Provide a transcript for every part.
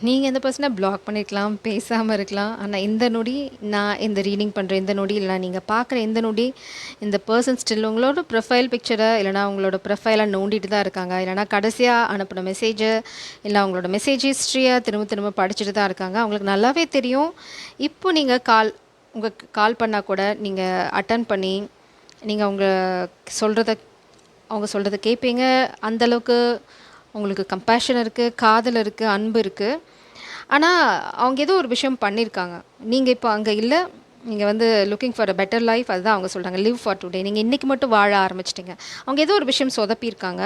நீங்க இந்த பெர்சன பிளாக் பண்ணியிருக்கலாம், பேசாம இருக்கலாம். ஆனா இந்த நொடி நான் இந்த ரீடிங் பண்ற இந்த நொடி, இல்ல நீங்க பார்க்குற இந்த நொடி, இந்த பெர்சன் ஸ்டில் உங்களோட ப்ரொஃபைல் பிக்சர இல்லன்னா உங்களோட ப்ரொஃபைல நோண்டிட்டு தான் இருக்காங்க. இல்லன்னா கடைசியா அனுப்புன மெசேஜ, இல்ல அவங்களோட மெசேஜ் ஹிஸ்டரிய திரும்ப திரும்ப படிச்சுட்டு தான் இருக்காங்க. அவங்களுக்கு நல்லாவே தெரியும். இப்போ நீங்க கால் பண்ணா கூட நீங்க அட்டெண்ட் பண்ணி, நீங்க சொல்றத அவங்க சொல்றத கேட்பீங்க. அந்த அளவுக்கு உங்களுக்கு கம்பேஷன் இருக்கு, காதல் இருக்கு, அன்பு இருக்கு. ஆனா, அவங்க ஏதோ ஒரு விஷயம் பண்ணியிருக்காங்க. நீங்க இப்போ அங்க இல்ல. நீங்க வந்து looking for a better life அதுதான் அவங்க சொல்றாங்க. Live for today. நீங்க இன்னைக்கு மட்டும் வாழ ஆரம்பிச்சுட்டீங்க. அவங்க ஏதோ ஒரு விஷயம் சொதப்பியிருக்காங்க.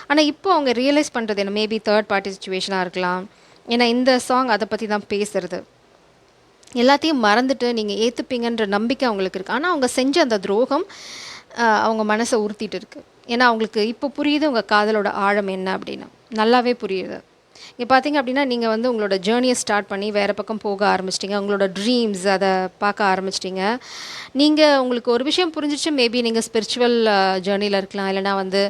ஆனா, இப்போ அவங்க ரியலைஸ் பண்றது என்ன? மேபி தேர்ட் பார்ட்டி சிச்சுவேஷனா இருக்கலாம். ஏன்னா, இந்த சாங் அத பத்தி தான் பேசுறது. எல்லாத்தையும் மறந்துட்டு நீங்க ஏத்துப்பீங்கன்ற நம்பிக்கை அவங்களுக்கு இருக்கு. ஆனா, அவங்க செஞ்ச அந்த துரோகம் அவங்க மனச உறுத்திட்டு இருக்கு. ஏன்னா, அவங்களுக்கு இப்போ புரியுது உங்க காதலோட ஆழம் என்ன அப்படின்னு. நல்லாவே புரியுது. இங்க பார்த்தீங்க அப்படின்னா, நீங்க வந்து உங்களோட ஜர்னிய ஸ்டார்ட் பண்ணி வேற பக்கம் போக ஆரம்பிச்சிட்டீங்க. உங்களோட ட்ரீம்ஸ் அத பார்க்க ஆரம்பிச்சிட்டீங்க. உங்களுக்கு ஒரு விஷயம் புரிஞ்சிருச்சு. மேபி நீங்க ஸ்பிரிச்சுவல் ஜர்னில இருக்கலாம். இல்லன்னா வந்து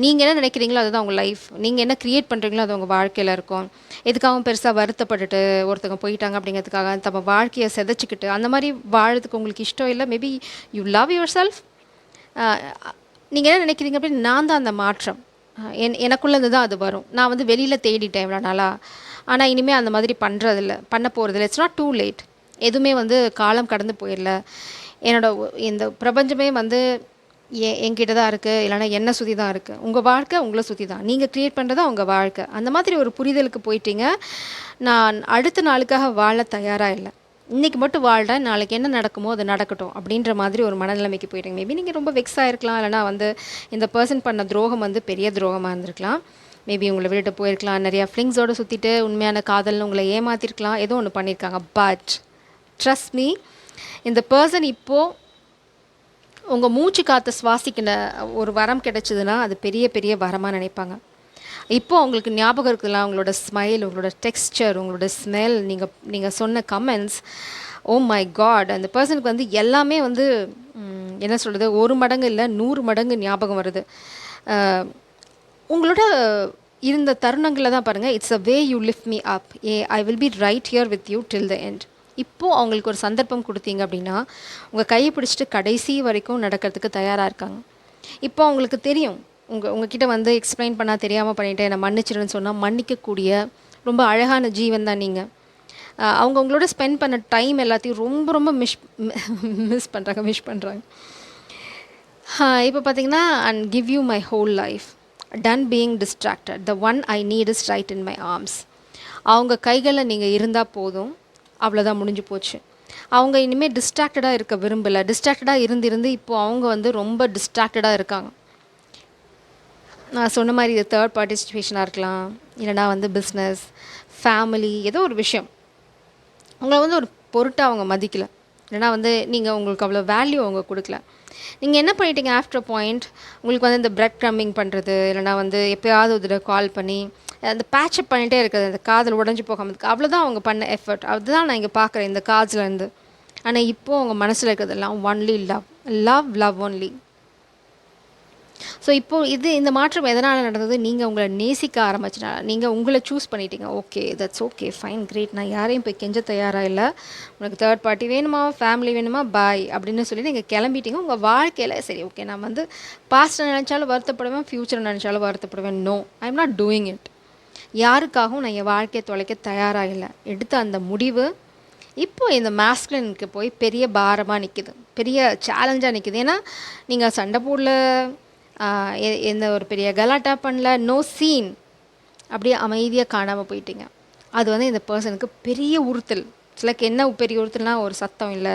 நீங்க என்ன நினைக்கிறீங்களோ அதுதான் உங்க லைஃப். நீங்க என்ன கிரியேட் பண்றீங்களோ அது உங்க வாழ்க்கையில இருக்கும். எதுக்காகவும் பெருசா வருத்தப்பட்டுட்டு ஒருத்தவங்க போயிட்டாங்க அப்படிங்கிறதுக்காக தம்ம வாழ்க்கைய சிதைச்சுக்கிட்டு, அந்த மாரி வாழறதுக்கு உங்களுக்கு இஷ்டம் இல்ல. Maybe you love yourself. அ நீங்க என்ன நினைக்கிறீங்க அப்படின்னு நான் தான் அந்த மாற்றம். எனக்குள்ள இருந்து தான் அது வரும். நான் வந்து வெளியில தேடிட்டேன் இவ்வளோ நாளா. ஆனா இனிமே அந்த மாதிரி பண்றதில்ல. பண்ண போறதில்ல. It's not too late. எதுவுமே வந்து காலம் கடந்து போயிரல. இந்த பிரபஞ்சமே வந்து என்கிட்ட தான் இருக்கு. இல்லன்னா என்ன சுத்தி தான் இருக்கு. உங்க வாழ்க்கை உங்கள சுத்தி தான். நீங்க கிரியேட் பண்றது தான் உங்க வாழ்க்கை. அந்த மாதிரி ஒரு புரிதலுக்கு போயிட்டீங்க. நான் அடுத்த நாளுக்காக வாழ தயாரா இல்ல. இன்னைக்கு மட்டும் வாழ்றேன். நாளைக்கு என்ன நடக்குமோ அது நடக்கட்டும். அப்படின்ற மாதிரி ஒரு மனநிலைமைக்கு போயிட்டீங்க. மேபி நீங்க ரொம்ப வெக்ஸ் ஆயிருக்கலாம். இல்லன்னா வந்து இந்த பெர்சன் பண்ண துரோகம் வந்து பெரிய துரோகமா இருந்திருக்கலாம். மேபி உங்கள விட்டுட்டு போயிருக்கலாம். நெறைய ஃப்ளிங்ஸோட சுத்திட்டு உண்மையான காதல்னு உங்கள ஏமாத்திருக்கலாம். ஏதோ ஒண்ணு பண்ணியிருக்காங்க. பட் ட்ரஸ்ட் மீ, இந்த பெர்சன் இப்போ உங்க மூச்சு காத்த சுவாசிக்கிற ஒரு வரம் கிடைச்சதுன்னா, அது பெரிய பெரிய வரமா நினைப்பாங்க. இப்போ உங்களுக்கு ஞாபகம் இருக்குல்ல, உங்களோட ஸ்மைல், உங்களோட டெக்ஸ்சர், உங்களோட ஸ்மெல், நீங்க நீங்க சொன்ன கமெண்ட்ஸ். Oh my God! அந்த பெர்சனுக்கு வந்து எல்லாமே வந்து என்ன சொல்றது? 1 மடங்கு இல்ல, 100 மடங்கு ஞாபகம் வருது. அ உங்களோட இருந்த தருணங்கள்ல தான் பாருங்க, it's a way you lift me up. I will be right here with you till the end. இப்போ அவங்களுக்கு ஒரு சந்தர்ப்பம் குடுத்தீங்க அப்படின்னா, உங்க கைய பிடிச்சுட்டு கடைசி வரைக்கும் நடக்கிறதுக்கு தயாரா இருக்காங்க. இப்போ அவங்களுக்கு தெரியும். உங்ககிட்ட வந்து எக்ஸ்ப்ளைன் பண்ணா தெரியாம பண்ணிட்டேன். என்ன மன்னிச்சிடுன்னு சொன்னா மன்னிக்கக்கூடிய ரொம்ப அழகான ஜீவன் தான் நீங்க. அவங்க உங்களோட ஸ்பெண்ட் பண்ண டைம் எல்லாத்தையும் ரொம்ப ரொம்ப மிஸ் பண்றாங்க, விஷ் பண்றாங்க. இப்போ பார்த்தீங்கன்னா, and give you my whole life. Done being distracted. The one I need is right in my arms. அவங்க கைகள்ல நீங்க இருந்தா போதும். அவ்வளோதான் முடிஞ்சு போச்சு. அவங்க இனிமே டிஸ்ட்ராக்டடா இருக்க விரும்பல. டிஸ்ட்ராக்டடா இருந்து இருந்து இப்போ அவங்க வந்து ரொம்ப டிஸ்ட்ராக்டடா இருக்காங்க. நான் சொன்ன மாரி இது தேர்ட் பார்ட்டி சிச்சுவேஷனா இருக்கலாம். இல்லன்னா வந்து பிஸ்னஸ், ஃபேமிலி ஏதோ ஒரு விஷயம். உங்கள வந்து ஒரு பொருட்டா அவங்க மதிக்கல. இல்லன்னா வந்து நீங்க உங்களுக்கு அவ்வளோ வேல்யூ அவங்க குடுக்கல. நீங்க என்ன பண்ணிட்டீங்க ஆஃப்டர் அ பாயிண்ட், உங்களுக்கு வந்து இந்த பிரெட் க்ரம்பிங் பண்றது, இல்லன்னா வந்து எப்பயாவது ஒரு தடவ கால் பண்ணி, அந்த பேட்ச் அப் பண்ணிட்டே இருக்கிறது, அந்த காதல் உடைஞ்சு போகாம இருக்கு. அவ்வளோதான் அவங்க பண்ண எஃபர்ட். அதுதான் நான் இங்க பார்க்குறேன் இந்த கார்ட்ஸ்லேருந்து. ஆனா இப்போ உங்க மனசுல இருக்கிறதெல்லாம் only love. Love, love only. So இப்போ இந்த மாற்றம் எதனால நடந்தது? நீங்க உங்கள நேசிக்க ஆரம்பிச்சனால. நீங்க உங்கள சூஸ் பண்ணிட்டீங்க. Okay, that's okay, fine, great. நான் யாரையும் போய் கெஞ்ச தயாரா இல்ல. உனக்கு தேர்ட் பார்ட்டி வேணுமா? ஃபேமிலி வேணுமா? பாய் அப்படின்னு சொல்லி நீங்க கிளம்பிட்டீங்க. உங்க வாழ்க்கையில சரி ஓகே நான் வந்து பாஸ்ட்ட நினைச்சாலும் வருத்தப்படுவேன், ஃபியூச்சர நினைச்சாலும் வருத்தப்படுவேன். No, I am not doing it. யாருக்காகவும் நான் என் வாழ்க்கைய தொலைக்க தயாரா இல்ல. எடுத்த அந்த முடிவு இப்போ இந்த மாஸ்குலினுக்கு போய் பெரிய பாரமா நிக்குது. பெரிய சேலஞ்சா நிக்குது. ஏன்னா, நீங்க சண்ட போடல, ஆ எந்த ஒரு பெரிய கலாட்டா பண்ணல, நோ சீன். அப்படியே அமைதியா காணாம போயிட்டீங்க. அது வந்து இந்த பெர்சனுக்கு பெரிய உறுத்தல். சிலருக்கு என்ன பெரிய உறுத்தல்னா, ஒரு சத்தம் இல்ல,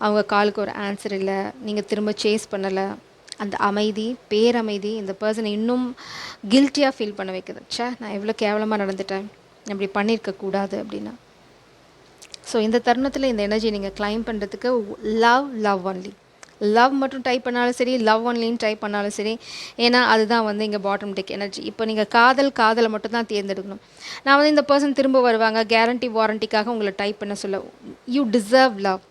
அவங்க காலுக்கு ஒரு ஆன்சர் இல்ல, நீங்க திரும்ப சேஸ் பண்ணல. அந்த அமைதி, பேரமைதி இந்த பெர்சன இன்னும் கில்ட்டியா ஃபீல் பண்ண வைக்குது. ச்சே! நான் எவ்வளோ கேவலமா நடந்துட்டேன். நான் இப்படி பண்ணியிருக்க கூடாது அப்படின்னு. ஸோ இந்த தருணத்தில இந்த எனர்ஜி நீங்க கிளைம் பண்ணுறதுக்கு லவ், லவ் ஒன்லி. லவ் மட்டும் டைப் பண்ணாலும் சரி, லவ் ஒன்லின்னு டைப் பண்ணாலும் சரி. ஏன்னா அதுதான் வந்து இங்கே பாட்டம் டெக் எனர்ஜி. இப்போ நீங்கள் காதலை மட்டும் தான் தேர்ந்தெடுக்கணும். நான் வந்து இந்த பர்சன் திரும்ப வருவாங்க, கேரண்டி வாரண்டிக்காக உங்களை டைப் பண்ண சொல்ல. You deserve love.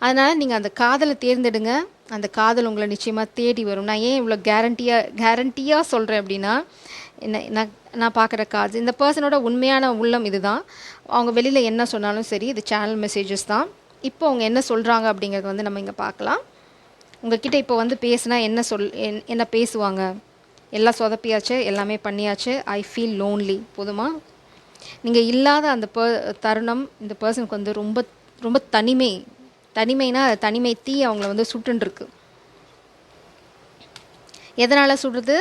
அதனால் நீங்கள் அந்த காதலை தேர்ந்தெடுங்க. அந்த காதல் உங்களை நிச்சயமாக தேடி வரும். நான் ஏன் இவ்வளோ கேரண்டியாக சொல்கிறேன் அப்படின்னா, என்ன நான் நான் பார்க்குற கார்ட்ஸ் இந்த பர்சனோட உண்மையான உள்ளம் இதுதான். அவங்க வெளியில் என்ன சொன்னாலும் சரி, இது சேனல் மெசேஜஸ் தான். இப்போ அவங்க என்ன சொல்கிறாங்க அப்படிங்கிறது வந்து நம்ம இங்கே பார்க்கலாம். உங்ககிட்ட இப்போ வந்து பேசுனா என்ன பேசுவாங்க? எல்லாம் சொதப்பியாச்சு, எல்லாமே பண்ணியாச்சு, ஐ ஃபீல் லோன்லி போதுமா? நீங்கள் இல்லாத அந்த தருணம் இந்த பர்சனுக்கு வந்து ரொம்ப ரொம்ப தனிமைனா தனிமை தீ அவங்கள வந்து சுட்டுருக்கு. எதனால் சுடுறது?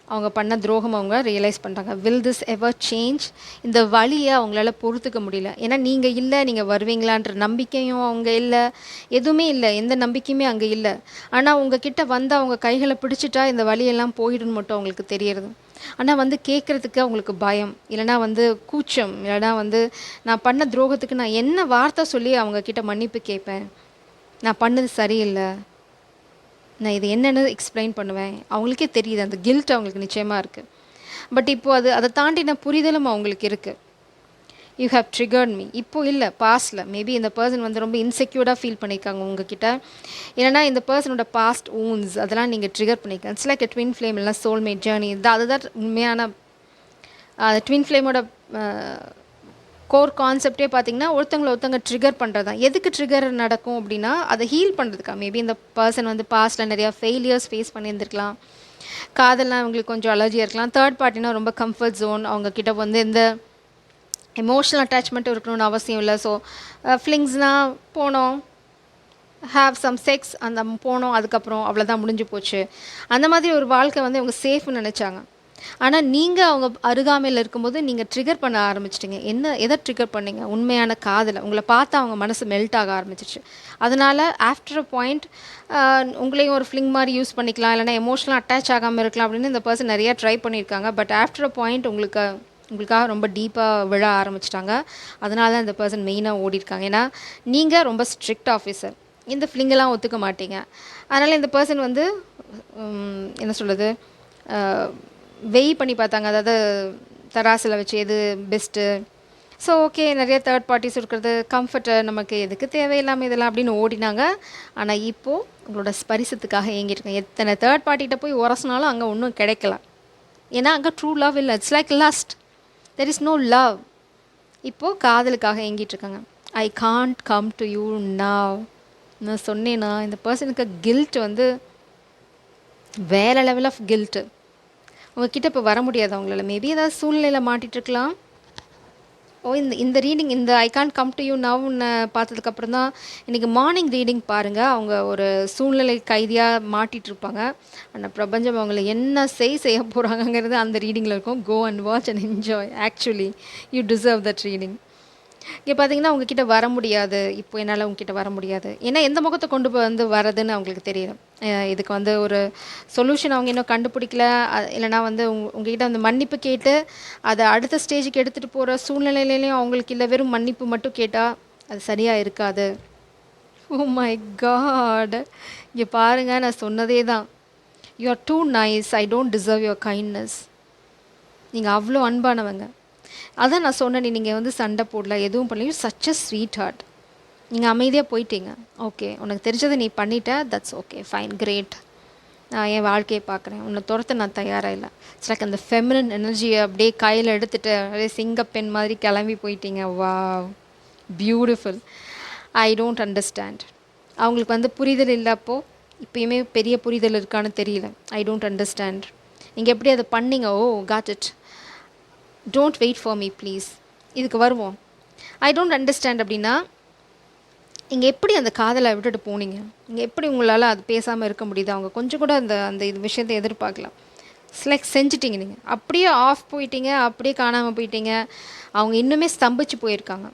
அவங்க பண்ண துரோகம் அவங்க ரியலைஸ் பண்ணுறாங்க. Will this ever change? இந்த வழியை அவங்களால பொறுத்துக்க முடியல. ஏன்னா நீங்கள் இல்லை, நீங்கள் வருவீங்களான்ற நம்பிக்கையும் அவங்க இல்லை, எதுவுமே இல்லை, எந்த நம்பிக்கையுமே அங்கே இல்லை. ஆனால் உங்ககிட்ட வந்து அவங்க கைகளை பிடிச்சிட்டா இந்த வழியெல்லாம் போயிடுன்னு மட்டும் அவங்களுக்கு தெரியறது. ஆனால் வந்து கேட்குறதுக்கு அவங்களுக்கு பயம், இல்லைனா வந்து கூச்சம், இல்லைனா வந்து நான் பண்ண துரோகத்துக்கு நான் என்ன வார்த்தை சொல்லி அவங்கக்கிட்ட மன்னிப்பு கேட்பேன், நான் பண்ணது சரியில்லை, நான் இது என்னென்னு எக்ஸ்பிளைன் பண்ணுவேன். அவங்களுக்கே தெரியுது, அந்த கில்ட் அவங்களுக்கு நிச்சயமாக இருக்குது. பட் இப்போது அதை தாண்டின புரிதலும் அவங்களுக்கு இருக்குது. You have triggered me. இப்போ இல்லை, பாஸ்டில் மேபி இந்த பர்சன் வந்து ரொம்ப இன்செக்யூர்டாக ஃபீல் பண்ணியிருக்காங்க உங்ககிட்ட. ஏன்னா இந்த பர்சனோட பாஸ்ட் ஊன்ஸ் அதெல்லாம் நீங்கள் ட்ரிகர் பண்ணியிருக்காங்க. இட்ஸ் லைக் ட்வின் ஃப்ளேம், இல்லை சோல்மேட் ஜேர்னி. அதுதான் உண்மையான ட்வின் ஃப்ளேமோட கோர் கான்செப்டே பார்த்திங்கன்னா ஒருத்தவங்க ட்ரிகர் பண்ணுறது தான். எதுக்கு ட்ரிகர் நடக்கும் அப்படின்னா அதை ஹீல் பண்ணுறதுக்கா. மேபி இந்த பர்சன் வந்து பாஸ்ட்டில் நிறையா ஃபெயிலியர்ஸ் ஃபேஸ் பண்ணியிருந்துருக்கலாம், காதல்லாம் அவங்களுக்கு கொஞ்சம் அலர்ஜியாக இருக்கலாம். தேர்ட் பார்ட்டினா ரொம்ப கம்ஃபர்ட் ஜோன், அவங்கக்கிட்ட வந்து எந்த எமோஷ்னல் அட்டாச்மெண்ட்டும் இருக்கணும்னு அவசியம் இல்லை. ஸோ ஃப்ளிங்ஸ்னால் போனோம், ஹேவ் சம் செக்ஸ், அந்த போனோம், அதுக்கப்புறம் அவ்வளோதான், முடிஞ்சு போச்சு. அந்த மாதிரி ஒரு வாழ்க்கை வந்து அவங்க சேஃப்னு நினச்சாங்க. ஆனால் நீங்கள் அவங்க அருகாமையில் இருக்கும்போது நீங்கள் ட்ரிகர் பண்ண ஆரம்பிச்சிட்டிங்க. எதை ட்ரிகர் பண்ணிங்க? உண்மையான காதலை. உங்களை பார்த்தா அவங்க மனசு மெல்ட் ஆக ஆரம்பிச்சிச்சு. அதனால் ஆஃப்டர் அ பாயிண்ட் உங்களையும் ஒரு ஃப்ளிங் மாதிரி யூஸ் பண்ணிக்கலாம், இல்லைனா எமோஷனலாக அட்டாச் ஆகாமல் இருக்கலாம் அப்படின்னு இந்த பர்சன் நிறையா ட்ரை பண்ணியிருக்காங்க. பட் ஆஃப்டர் அ பாயிண்ட் உங்களுக்காக ரொம்ப டீப்பாக விழ ஆரம்பிச்சிட்டாங்க. அதனால தான் இந்த பர்சன் மெயினாக ஓடிருக்காங்க. ஏன்னா நீங்கள் ரொம்ப ஸ்ட்ரிக்ட் ஆஃபீஸர், இந்த ஃப்ளிங்கெல்லாம் ஒத்துக்க மாட்டீங்க. அதனால் இந்த பர்சன் வந்து என்ன சொல்கிறது, வெய் பண்ணி பார்த்தாங்க. அதாவது தராசில் வச்சு எது பெஸ்ட்டு. ஸோ ஓகே, நிறைய தேர்ட் பார்ட்டிஸ் இருக்கிறது கம்ஃபர்ட்டு, நமக்கு எதுக்கு தேவையில்லாமல் இதெல்லாம் அப்படின்னு ஓடினாங்க. ஆனால் இப்போது உங்களோட ஸ்பரிசத்துக்காக ஏங்கிட்டுருக்கேன். எத்தனை தேர்ட் பார்ட்டிகிட்ட போய் உரசினாலும் அங்கே ஒன்றும் கிடைக்கல. ஏன்னா அங்கே ட்ரூ லவ் இல்லை, it's like lust, there is no love. இப்போது காதலுக்காக ஏங்கிட்டுருக்காங்க. I can't come to you now. நான் சொன்னேன்னா இந்த பர்சனுக்கு கில்ட் வந்து வேறு லெவல் ஆஃப் கில்ட்டு. உங்ககிட்ட இப்போ வர முடியாது அவங்களால. மேபி ஏதாவது சூழ்நிலையில் மாட்டிகிட்ருக்கலாம். இந்த ரீடிங், இந்த I can't come to you நவ்னு பார்த்ததுக்கப்புறம் தான் இன்றைக்கி மார்னிங் ரீடிங் பாருங்கள். அவங்க ஒரு சூழ்நிலை கைதியாக மாட்டிகிட்ருப்பாங்க. ஆனால் பிரபஞ்சம் அவங்கள என்ன செய்ய போகிறாங்கங்கிறது அந்த ரீடிங்கில் இருக்கும். Go and watch and enjoy. Actually you deserve that reading. இங்கே பார்த்தீங்கன்னா உங்ககிட்ட வர முடியாது. இப்போ என்னால் உங்ககிட்ட வர முடியாது. ஏன்னா எந்த முகத்தை கொண்டு வந்து வரதுன்னு அவங்களுக்கு தெரியல. இதுக்கு வந்து ஒரு சொல்யூஷன் அவங்க இன்னும் கண்டுபிடிக்கல. இல்லைனா வந்து உங்ககிட்ட வந்து மன்னிப்பு கேட்டு அதை அடுத்த ஸ்டேஜுக்கு எடுத்துகிட்டு போகிற சூழ்நிலையிலையும் அவங்களுக்கு இல்லை, வெறும் மன்னிப்பு மட்டும் கேட்டால் அது சரியாக இருக்காது. ஓ மை காட், இங்கே பாருங்கள், நான் சொன்னதே தான். You are too nice, I don't deserve your kindness. நீங்கள் அவ்வளோ அன்பானவங்க. அதான் நான் சொன்னேன், நீங்கள் வந்து சண்டை போடல, எதுவும் பண்ணல, சச் அ ஸ்வீட் ஹார்ட். நீங்கள் அமைதியாக போயிட்டீங்க. ஓகே, உனக்கு தெரிஞ்சதை நீ பண்ணிட்ட, தட்ஸ் ஓகே, ஃபைன், கிரேட். நான் என் வாழ்க்கையை பார்க்குறேன், உன்னை துரத்த நான் தயாராக இல்லை. இட்ஸ் லைக் அந்த ஃபெமினன் எனர்ஜியை அப்படியே கையில் எடுத்துகிட்டு அப்படியே சிங்கப்பெண் மாதிரி கிளம்பி போயிட்டீங்க. வா, பியூட்டிஃபுல். I don't understand. அவங்களுக்கு வந்து புரிதல் இல்லை. அப்போது இப்போயுமே பெரிய புரிதல் இருக்கான்னு தெரியல. I don't understand. நீங்கள் எப்படி அதை பண்ணீங்க? Oh, got it. Don't wait for me please. இதுக்கு வருவோம். ஐ டோன்ட் அண்டர்ஸ்டாண்ட் அப்படின்னா இங்கே எப்படி அந்த காதலை விட்டுட்டு போனீங்க? இங்கே எப்படி உங்களால் அது பேசாமல் இருக்க முடியுது? அவங்க கொஞ்சம் கூட அந்த அந்த இது விஷயத்தை எதிர்பார்க்கலாம். லைக் செஞ்சிட்டிங்க, நீங்கள் அப்படியே ஆஃப் போயிட்டீங்க, அப்படியே காணாமல் போயிட்டீங்க. அவங்க இன்னுமே ஸ்தம்பிச்சு போயிருக்காங்க.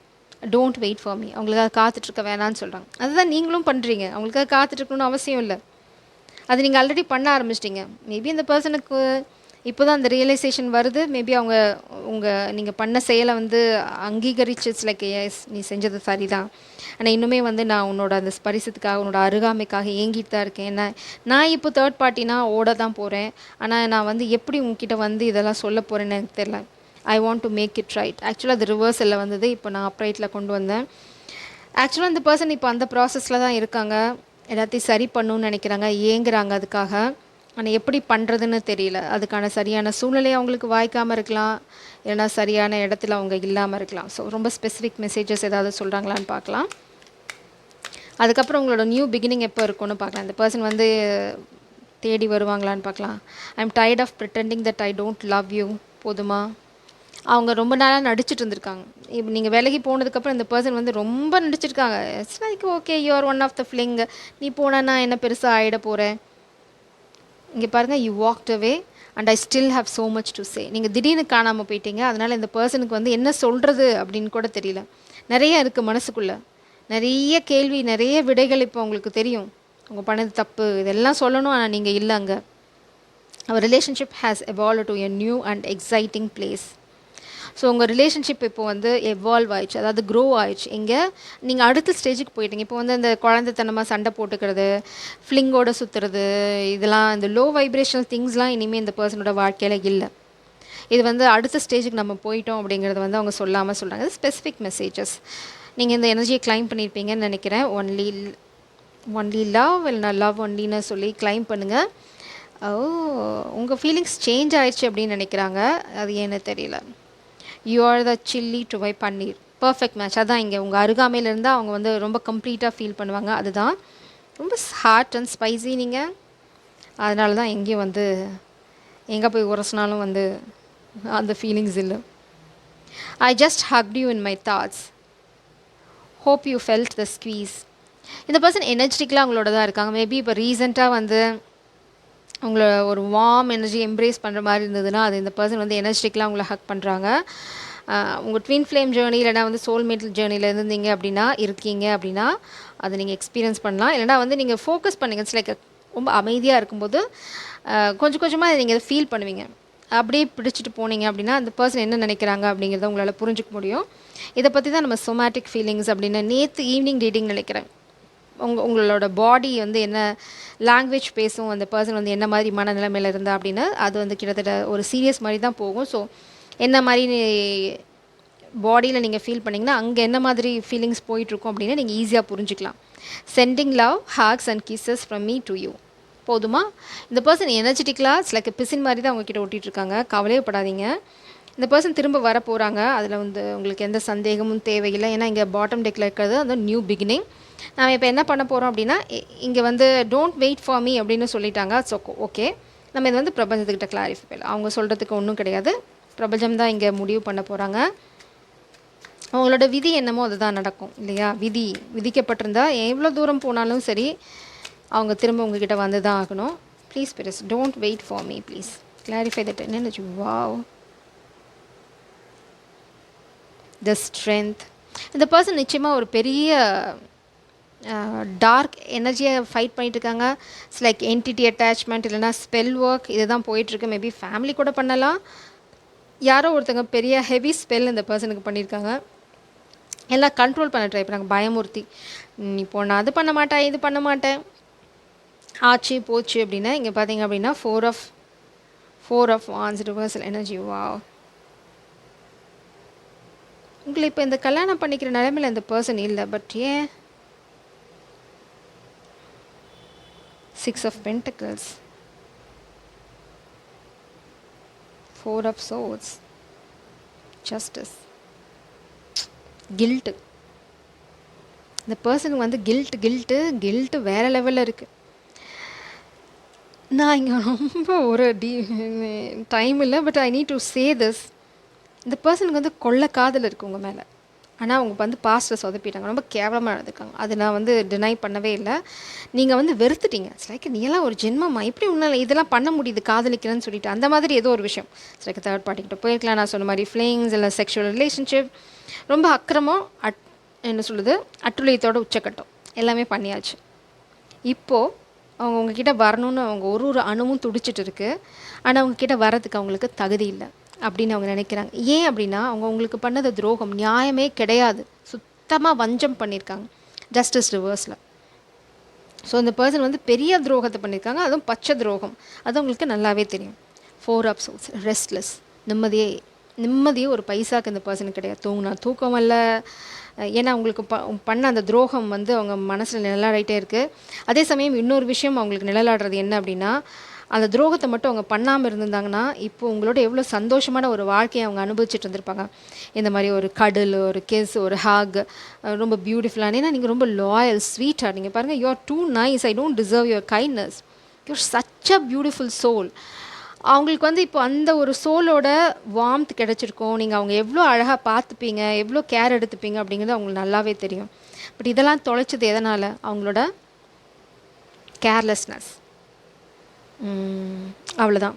Don't wait for me. அவங்களுக்காக காத்துட்ருக்க வேணான்னு சொல்கிறாங்க. அதுதான் நீங்களும் பண்ணுறீங்க. அவங்களுக்காக காத்துட்ருக்கணும்னு அவசியம் இல்லை. அது நீங்கள் ஆல்ரெடி பண்ண ஆரம்பிச்சிட்டிங்க. மேபி இந்த பர்சனுக்கு இப்போ தான் அந்த ரியலைசேஷன் வருது. மேபி நீங்கள் பண்ண செயலை வந்து அங்கீகரிச்சு இட்ஸ் லைக் எஸ், நீ செஞ்சது சரிதான், ஆனால் இன்னுமே வந்து நான் உன்னோட அந்த ஸ்பரிசத்துக்காக, உன்னோட அருகாமைக்காக ஏங்கிட்டு தான் இருக்கேன். நான் இப்போ தேர்ட் பார்ட்டினா ஓட தான் போகிறேன். ஆனால் நான் வந்து எப்படி உங்ககிட்ட வந்து இதெல்லாம் சொல்ல போகிறேன்னு எனக்கு தெரியல. I want to make it right. ஆக்சுவலாக அது ரிவர்ஸில் வந்தது, இப்போ நான் அப்ரைட்டில் கொண்டு வந்தேன். ஆக்சுவலாக இந்த பர்சன் இப்போ அந்த ப்ராசஸில் தான் இருக்காங்க. எல்லாத்தையும் சரி பண்ணணும்னு நினைக்கிறாங்க, ஏங்குறாங்க அதுக்காக. ஆனால் எப்படி பண்ணுறதுன்னு தெரியல. அதுக்கான சரியான சூழ்நிலை அவங்களுக்கு வாய்க்காமல் இருக்கலாம், இல்லைனா சரியான இடத்துல அவங்க இல்லாமல் இருக்கலாம். ஸோ ரொம்ப ஸ்பெசிஃபிக் மெசேஜஸ் ஏதாவது சொல்கிறாங்களான்னு பார்க்கலாம். அதுக்கப்புறம் உங்களோட நியூ பிகினிங் எப்போ இருக்கும்னு பார்க்கலாம். இந்த பர்சன் வந்து தேடி வருவாங்களான்னு பார்க்கலாம். I am tired of pretending that I don't love you. போதுமா? அவங்க ரொம்ப நாளாக நடிச்சிட்டு இருந்திருக்காங்க. இப்போ நீங்கள் விலகி போனதுக்கப்புறம் இந்த பர்சன் வந்து ரொம்ப நடிச்சிருக்காங்க. It's like okay, you are one of the fling. நீ போனா என்ன பெருசாக ஆகிட போகிறேன். இங்கே பாருங்கள், you walked away and I still have so much to say. நீங்கள் திடீர்னு காணாமல் போயிட்டீங்க. அதனால் இந்த பர்சனுக்கு வந்து என்ன சொல்கிறது அப்படின்னு கூட தெரியல. நிறைய இருக்குது மனசுக்குள்ளே, நிறைய கேள்வி, நிறைய விடைகள். இப்போ உங்களுக்கு தெரியும் உங்கள் பண்ணது தப்பு, இதெல்லாம் சொல்லணும், ஆனால் நீங்கள் இல்லை அங்கே. அவர் relationship has evolve to a new and exciting place. So உங்கள் ரிலேஷன்ஷிப் இப்போ வந்து எவால்வ் ஆயிடுச்சு, அதாவது க்ரோ ஆயிடுச்சு. இங்கே நீங்கள் அடுத்த ஸ்டேஜுக்கு போயிட்டீங்க. இப்போ வந்து அந்த குழந்தைத்தனமாக சண்டை போட்டுக்கிறது, ஃப்ளிங்கோட சுற்றுறது, இதெல்லாம் இந்த லோ வைப்ரேஷனல் திங்ஸ்லாம் இனிமேல் இந்த பர்சனோட வாழ்க்கையில் இல்லை. இது வந்து அடுத்த ஸ்டேஜுக்கு நம்ம போயிட்டோம் அப்படிங்கிறது வந்து அவங்க சொல்லாமல் சொல்கிறாங்க. இது ஸ்பெசிஃபிக் மெசேஜஸ். நீங்கள் இந்த எனர்ஜியை கிளைம் பண்ணியிருப்பீங்கன்னு நினைக்கிறேன். ஒன்லி லவ் இல்லைனா லவ் ஒன்லின்னு சொல்லி கிளைம் பண்ணுங்கள். உங்கள் ஃபீலிங்ஸ் சேஞ்ச் ஆயிடுச்சு அப்படின்னு நினைக்கிறாங்க. அது ஏன்னு தெரியல. You are the chilli to my paneer. Perfect match. அதான் இங்கே உங்கள் அருகாமையில் இருந்தால் அவங்க வந்து ரொம்ப கம்ப்ளீட்டாக ஃபீல் பண்ணுவாங்க. அதுதான் ரொம்ப ஹாட் அண்ட் ஸ்பைசி நீங்கள். அதனால தான் எங்கேயும் வந்து எங்கே போய் உரசினாலும் வந்து அந்த ஃபீலிங்ஸ் இல்லை. I just hugged you in my thoughts. Hope you felt the squeeze. இந்த பர்சன் எனர்ஜெட்டிக்கலாக அவங்களோட தான் இருக்காங்க. மேபி இப்போ ரீசெண்டாக வந்து உங்களை ஒரு வார்ம் எனர்ஜி எம்ப்ரேஸ் பண்ணுற மாதிரி இருந்ததுன்னா அது இந்த பர்சன் வந்து எனர்ஜெட்டிக்கலாக உங்களை ஹக் பண்ணுறாங்க. உங்கள் ட்வின் ஃப்ளேம் ஜேர்னி இல்லைனா வந்து சோல்மேட் ஜேர்னியில் இருந்தீங்க அப்படின்னா இருக்கீங்க அப்படின்னா அதை நீங்கள் எக்ஸ்பீரியன்ஸ் பண்ணலாம். இல்லைனா வந்து நீங்கள் ஃபோக்கஸ் பண்ணுங்க. இட்ஸ் லைக் ரொம்ப அமைதியாக இருக்கும்போது கொஞ்சம் கொஞ்சமாக நீங்கள் ஃபீல் பண்ணுவீங்க. அப்படியே பிடிச்சிட்டு போனீங்க அப்படின்னா அந்த பர்சன் என்ன நினைக்கிறாங்க அப்படிங்கிறத உங்களால் புரிஞ்சிக்க முடியும். இதை பற்றி தான் நம்ம சொமேட்டிக் ஃபீலிங்ஸ் அப்படின்னு நேற்று ஈவினிங் ரீடிங் நினைக்கிறேன். உங்களோட பாடி வந்து என்ன லாங்குவேஜ் பேசும், அந்த பர்சன் வந்து என்ன மாதிரி மனநிலைமையில் இருந்தால் அப்படின்னு அது வந்து கிட்டத்தட்ட ஒரு சீரியஸ் மாதிரி தான் போகும். ஸோ என்ன மாதிரி பாடியில் நீங்கள் ஃபீல் பண்ணிங்கன்னா அங்கே என்ன மாதிரி ஃபீலிங்ஸ் போயிட்டுருக்கும் அப்படின்னு நீங்கள் ஈஸியாக புரிஞ்சுக்கலாம். Sending love hugs and kisses from me to you. போதுமா? இந்த பர்சன் எனர்ஜெட்டிக்கலாக இட்ஸ் லைக் பிசின் மாதிரி தான் அவங்கக்கிட்ட ஒட்டிகிட்ருக்காங்க. கவலையப்படாதீங்க. இந்த பர்சன் திரும்ப வர போகிறாங்க. அதில் வந்து உங்களுக்கு எந்த சந்தேகமும் தேவையில்லை. ஏன்னா இங்கே பாட்டம் டெக்கில் இருக்கிறது அந்த நியூ பிகினிங். நாம் இப்போ என்ன பண்ண போகிறோம் அப்படின்னா இங்கே வந்து டோன்ட் வெயிட் ஃபார் மீ அப்படின்னு சொல்லிட்டாங்க. ஸோ ஓகே, நம்ம இது வந்து பிரபஞ்சத்துக்கிட்ட கிளாரிஃபை இல்லை. அவங்க சொல்கிறதுக்கு ஒன்றும் கிடையாது. பிரபஞ்சம் தான் இங்கே முடிவு பண்ண போகிறாங்க. அவங்களோட விதி என்னமோ அதுதான் நடக்கும் இல்லையா? விதிக்கப்பட்டிருந்தா எவ்வளோ தூரம் போனாலும் சரி அவங்க திரும்ப உங்ககிட்ட வந்து தான் ஆகணும். ப்ளீஸ் பெருஸ் don't wait for me, please clarify that. என்னென்னு வாவ் த ஸ்ட்ரென்த். இந்த பர்சன் நிச்சயமாக ஒரு பெரிய டார்க் எனர்ஜியை ஃபைட் பண்ணிட்டுருக்காங்க. இட்ஸ் லைக் என்டிட்டி அட்டாச்மெண்ட் இல்லைனா ஸ்பெல் ஒர்க் இது தான் போயிட்டுருக்கு. மேபி ஃபேமிலி கூட பண்ணலாம். யாரோ ஒருத்தங்க பெரிய ஹெவி ஸ்பெல் இந்த பர்சனுக்கு பண்ணியிருக்காங்க. எல்லாம் கண்ட்ரோல் பண்ண ட்ரை பண்ணாங்க, பயமுறுத்தி. இப்போ நான் அது பண்ண மாட்டேன், இது பண்ண மாட்டேன், ஆச்சு போச்சு அப்படின்னு. இங்கே பார்த்தீங்க அப்படின்னா four of wands reversal energy. வா, உங்களை இப்போ இந்த கல்யாணம் பண்ணிக்கிற நிலைமையில் இந்த பர்சன் இல்லை. பட் ஏன்? 6 of Pentacles, 4 of Swords, Justice, Guilt. இந்த பர்சனுக்கு வந்து கில்ட்டு வேறு லெவலில் இருக்குது. நான் இங்கே ரொம்ப ஒரு டைம் இல்லை, but I need to say this. இந்த பர்சனுக்கு வந்து கொள்ள காதல் இருக்குது உங்கள் மேலே. ஆனால் அவங்க வந்து பாஸ்ட்டில் சொதப்பிட்டாங்க, ரொம்ப கேவலமாக நடந்துருக்காங்க. அது நான் வந்து டினை பண்ணவே இல்லை. நீங்கள் வந்து வெறுத்துட்டீங்க. லைக் நீ எல்லாம் ஒரு ஜென்மமா, எப்படி உன்னால் இதெல்லாம் பண்ண முடியுது காதலிக்கிறேன்னு சொல்லிட்டு அந்த மாதிரி ஏதோ ஒரு விஷயம். லைக் தேர்ட் பார்ட்டிக்கிட்ட போயிருக்கலாம். நான் சொன்ன மாதிரி ஃப்ளிங்ஸ் இல்லை செக்ஷுவல் ரிலேஷன்ஷிப், ரொம்ப அக்கிரமம், என்ன சொல்லுது, அட்டுழியத்தோட உச்சக்கட்டம் எல்லாமே பண்ணியாச்சு. இப்போது அவங்க உங்ககிட்ட வரணும்னு அவங்க ஒரு அணுவும் துடிச்சிட்டு இருக்குது. ஆனால் அவங்கக்கிட்ட வர்றதுக்கு அவங்களுக்கு தகுதி இல்லை அப்படின்னு அவங்க நினைக்கிறாங்க. ஏன் அப்படின்னா அவங்க உங்களுக்கு பண்ணது துரோகம், நியாயமே கிடையாது, சுத்தமாக வஞ்சம் பண்ணியிருக்காங்க. ஜஸ்டிஸ் ரிவர்ஸில். ஸோ இந்த பர்சன் வந்து பெரிய துரோகத்தை பண்ணியிருக்காங்க, அதுவும் பச்சை துரோகம். அது உங்களுக்கு நல்லாவே தெரியும். 4 of Swords, ரெஸ்ட்லெஸ், நிம்மதியே ஒரு பைசாக்கு இந்த பர்சனுக்கு கிடையாது. தூக்கம் அல்ல. ஏன்னா அவங்களுக்கு பண்ண அந்த துரோகம் வந்து அவங்க மனசில் நிழலாடிட்டே இருக்குது. அதே சமயம் இன்னொரு விஷயம் அவங்களுக்கு நிழலாடுறது என்ன அப்படின்னா அந்த துரோகத்தை மட்டும் அவங்க பண்ணாமல் இருந்திருந்தாங்கன்னா இப்போ உங்களோட எவ்வளோ சந்தோஷமான ஒரு வாழ்க்கையை அவங்க அனுபவிச்சுட்டு இருந்திருப்பாங்க. இந்த மாதிரி ஒரு கடல், ஒரு கிஸ், ஒரு ஹாக், ரொம்ப பியூட்டிஃபுல்லான. ஏன்னா நீங்கள் ரொம்ப லாயல், ஸ்வீட்டாக நீங்கள் பாருங்கள், you are too nice, I don't deserve your kindness, you're such a beautiful soul. அவங்களுக்கு வந்து இப்போ அந்த ஒரு சோலோட வார்ம்த் கிடச்சிருக்கும். நீங்கள் அவங்க எவ்வளோ அழகாக பார்த்துப்பீங்க, எவ்வளோ கேர் எடுத்துப்பீங்க அப்படிங்கிறது அவங்களுக்கு நல்லாவே தெரியும். பட் இதெல்லாம் தொலைச்சது எதனால்? அவங்களோட கேர்லெஸ்னஸ். அவ்வளோதான்.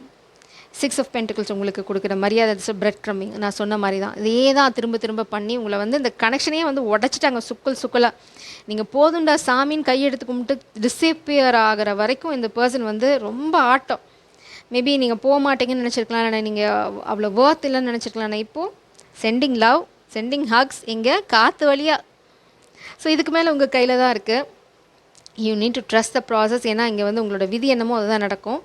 6 ஆஃப் பென்டிகிள்ஸ் உங்களுக்கு கொடுக்குற மரியாதை, பிரெட் க்ரம்மிங், நான் சொன்ன மாதிரி தான். இதே தான் திரும்ப திரும்ப பண்ணி உங்களை வந்து இந்த கனெக்ஷனே வந்து உடச்சிட்டாங்க சுக்கலாக. நீங்கள் போதுண்டா சாமின்னு கையெடுத்து கும்பிட்டு டிஸப்பியர் ஆகிற வரைக்கும் இந்த பர்சன் வந்து ரொம்ப ஆட்டம். மேபி நீங்கள் போக மாட்டீங்கன்னு நினச்சிருக்கலாம், இல்லை நீங்கள் அவ்வளோ ஒர்த் இல்லைன்னு நினச்சிருக்கலாம். இப்போது சென்டிங் லவ், சென்டிங் ஹக்ஸ் இங்கே காற்று வழியாக. ஸோ இதுக்கு மேலே உங்கள் கையில் தான் இருக்குது. You need to trust the process. ஏன்னா இங்கே வந்து உங்களோட விதி என்னமோ அதுதான் நடக்கும்.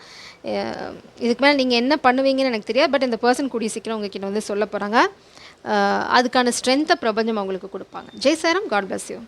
இதுக்கு மேலே நீங்கள் என்ன பண்ணுவீங்கன்னு எனக்கு தெரியாது. பட் இந்த பர்சன் கூடிய சீக்கிரம் உங்ககிட்ட வந்து சொல்ல போகிறாங்க. அதுக்கான ஸ்ட்ரென்த்தை பிரபஞ்சம் அவங்களுக்கு கொடுப்பாங்க. ஜெய் சாரம், காட் பிளஸ் யூ.